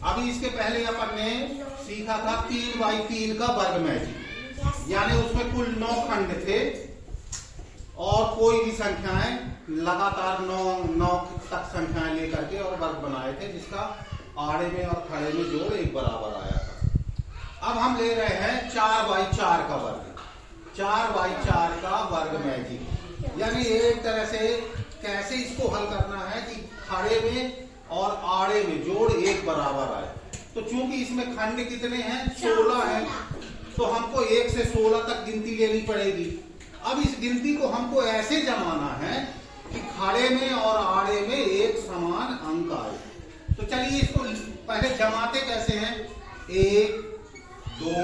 अभी इसके पहले अपन ने सीखा था 3x3 का वर्ग मैजिक, यानी उसमें कुल 9 खंड थे और कोई भी संख्याएं लगातार 9 तक संख्याएं लेकर के और वर्ग बनाए थे, जिसका आड़े में और खड़े में जोड़ एक बराबर आया था। अब हम ले रहे हैं 4x4 का वर्ग, 4x4 का वर्ग मैजिक, यानी एक तरह से कैसे इसको हल करना है कि खड़े में और आड़े में जोड़ एक बराबर आए। तो चूंकि इसमें खंड कितने हैं, 16 हैं, तो हमको 1 से 16 तक गिनती लेनी पड़ेगी। अब इस गिनती को हमको ऐसे जमाना है कि खड़े में और आड़े में एक समान अंक आए। तो चलिए इसको पहले जमाते कैसे हैं। 1 2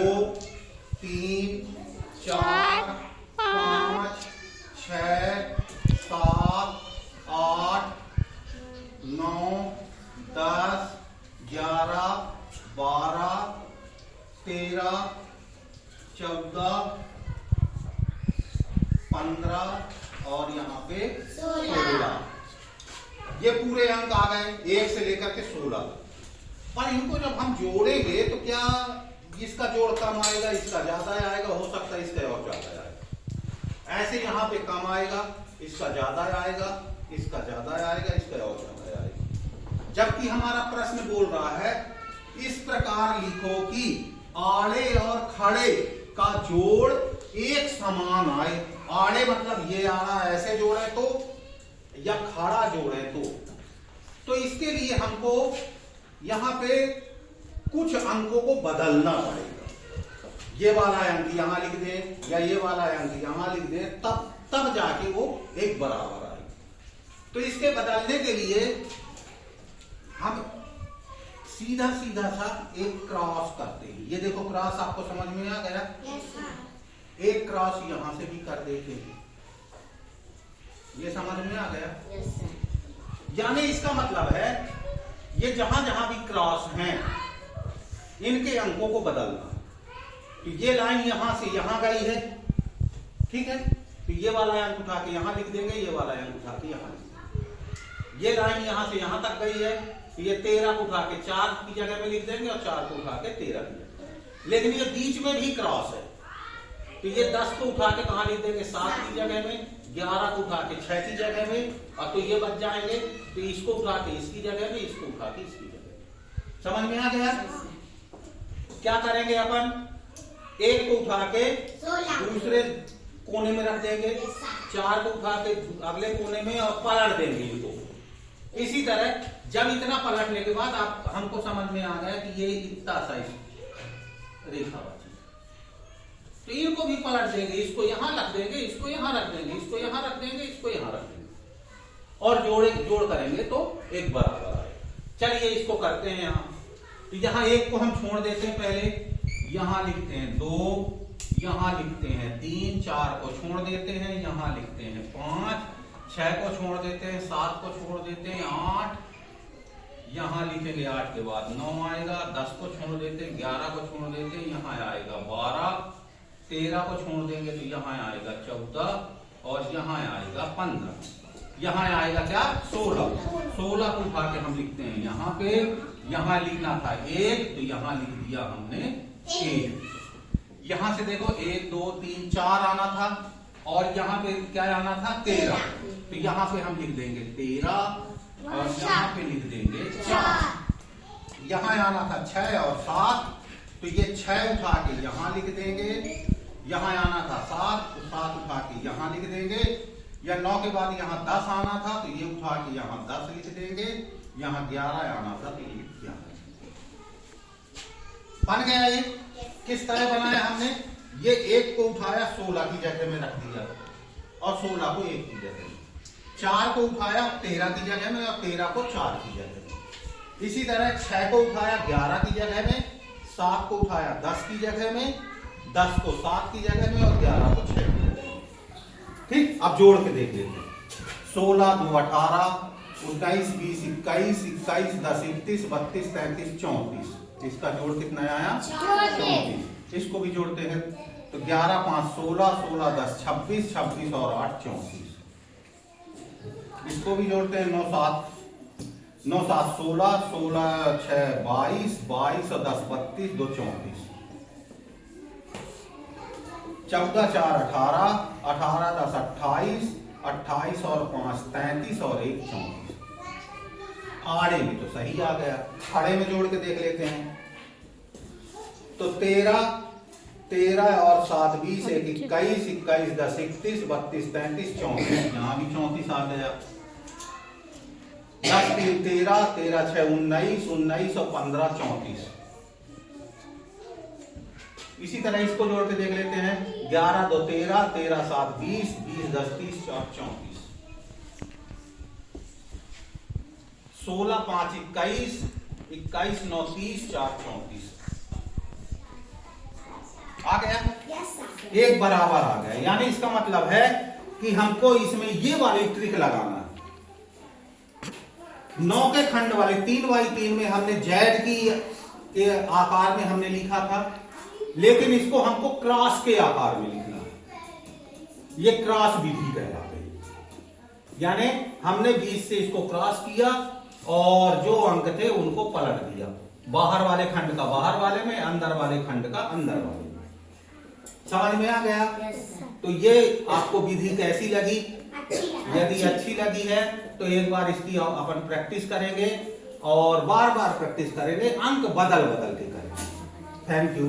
3 4 5 6 7 8 9 10 11 12 13 14 15 और यहाँ पे 16। ये पूरे अंक आ गए 1 से लेकर के 16। पर इनको जब हम जोड़ेंगे तो क्या इसका जोड़ कम आएगा, इसका ज्यादा आएगा, हो सकता है इसका और ज्यादा आएगा। ऐसे यहाँ पे कम आएगा, इसका ज्यादा आएगा, इसका ज्यादा आएगा, इसका और ज्यादा आएगा। जबकि हमारा प्रश्न बोल रहा है इस प्रकार लिखो कि आड़े और खड़े का जोड़ एक समान आए। आड़े मतलब ये आड़ा ऐसे जोड़े तो, या खड़ा जोड़े तो इसके लिए हमको यहाँ पे कुछ अंकों को बदलना पड़ेगा। ये वाला अंक यहाँ लिख दें या ये वाला अंक यहाँ लिख दें, तब जाके वो एक बराबर आए। तो इसके बदलने के लिए हम सीधा सीधा सा एक क्रॉस करते हैं। ये देखो क्रॉस आपको समझ में आ गया? एक क्रॉस यहां से भी कर देते हैं। ये समझ में आ गया? यानी इसका मतलब है ये जहां जहां भी क्रॉस हैं इनके अंकों को बदलना। तो ये लाइन यहां से यहां गई है, ठीक है, तो ये वाला अंक उठा के यहां लिख देंगे, ये वाला अंक उठा के यहां लिख देंगे। ये लाइन यहां से यहां तक गई है, तो ये 13 को उठा के 4 की जगह पे लिख देंगे और 4 को उठा के 13 की जगह। लेकिन ये बीच में भी क्रॉस है, तो ये 10 को उठा के कहां लिख देंगे, 7 की जगह में, 11 को उठा के 6 की जगह में, और तो ये बच जाएंगे, तो इसको उठा के इसकी जगह में, इसको उठा के इसकी जगह। समझ में आ गया? क्या करेंगे अपन, एक को उठा के दूसरे कोने में रख देंगे, 4 को उठा के अगले कोने में और पलट देंगे इनको। इसी तरह जब इतना पलटने के बाद आप हमको समझ में आ गया कि ये इतना सा रेखा बची, तो इनको भी पलट देंगे, इसको यहां रख देंगे, इसको यहां रख देंगे, इसको यहां रख देंगे, इसको यहां रख देंगे, और जोड़ करेंगे तो एक बराबर आए। चलिए इसको करते हैं यहां। तो यहां एक को हम छोड़ देते हैं, पहले यहां लिखते हैं 2, यहां लिखते हैं 3, 4 को छोड़ देते हैं, यहां लिखते हैं 5, 6 को छोड़ देते हैं, 7 को छोड़ देते हैं, 8, यहां लिखेंगे 8 के बाद 9 आएगा, 10 को छोड़ देते हैं, 11 को छोड़ देते हैं, यहां आएगा 12, 13 को छोड़ देंगे तो यहां आएगा 14 और यहां आएगा 15, यहां आएगा क्या 16। 16 को उठा के हम लिखते हैं यहां पे, यहां लिखना था 1 तो यहां लिख दिया हमने 1। यहां से देखो 1 2 3 4 आना था और यहां पे क्या आना था 13, तो यहां पे हम लिख देंगे 13 और यहां पे लिख देंगे 4। यहां आना था 6 और 7, तो ये 6 उठा के यहां लिख देंगे, यहां आना था 7 तो 7 उठा के यहां लिख देंगे, या 9 के बाद यहां 10 आना था तो ये उठा के यहां 10 लिख देंगे, यहां 11 आना था तो ये 11 बन गया। ये किस तरह बनाया हमने, ये 1 को उठाया 16 की जगह में रख दिया और 16 को 1 की जगह में, 4 को उठाया 13 की जगह में और 13 को 4 की जगह में। इसी तरह 6 को उठाया 11 की जगह में, 7 को उठाया 10 की जगह में, 10 को 7 की जगह में और 11 को 6 की जगह में। ठीक, अब जोड़ के देख लेते हैं। 16 2 18, 19 20 21, 21 10 31 32 33 34, इसका जोड़ कितना आया 34। इसको भी जोड़ते हैं तो 11 5 16, 16 10 26, 26 और 8 34। इसको भी जोड़ते हैं 9 7 9 7 16, 16 6 22, 22 और 10 32, 2 34, 14 4 18, 18 10 28, 28 और 5 33 और 1 34। आड़े में तो सही आ गया, खड़े में जोड़ के देख लेते हैं। तो 13 13 और 7 20, 1 21, 21 10 31, 32 33, 34, यहाँ भी 34 आ गया। 10 3 13, 13 6 19, 19 और 15 34। इसी तरह इसको जोड़ के देख लेते हैं। 11 2 13, 13 7 20, 20 10 30, 4 34, 16 5 21, 21 9 30, 4 34 आ गया। एक बराबर आ गया, यानी इसका मतलब है कि हमको इसमें ये वाली ट्रिक लगाना है। 9 के खंड वाले 3x3 में हमने जेड की आकार में हमने लिखा था, लेकिन इसको हमको क्रॉस के आकार में लिखना है। ये क्रॉस विधि कहला गई, यानी हमने 20 से इसको क्रॉस किया और जो अंक थे उनको पलट दिया, बाहर वाले खंड का बाहर वाले में, अंदर वाले खंड का अंदर वाले में। समझ में आ गया? तो ये आपको विधि कैसी लगी? यदि अच्छी लगी है तो एक बार इसकी अपन प्रैक्टिस करेंगे और बार बार प्रैक्टिस करेंगे, अंक बदल बदल के करेंगे। Thank you.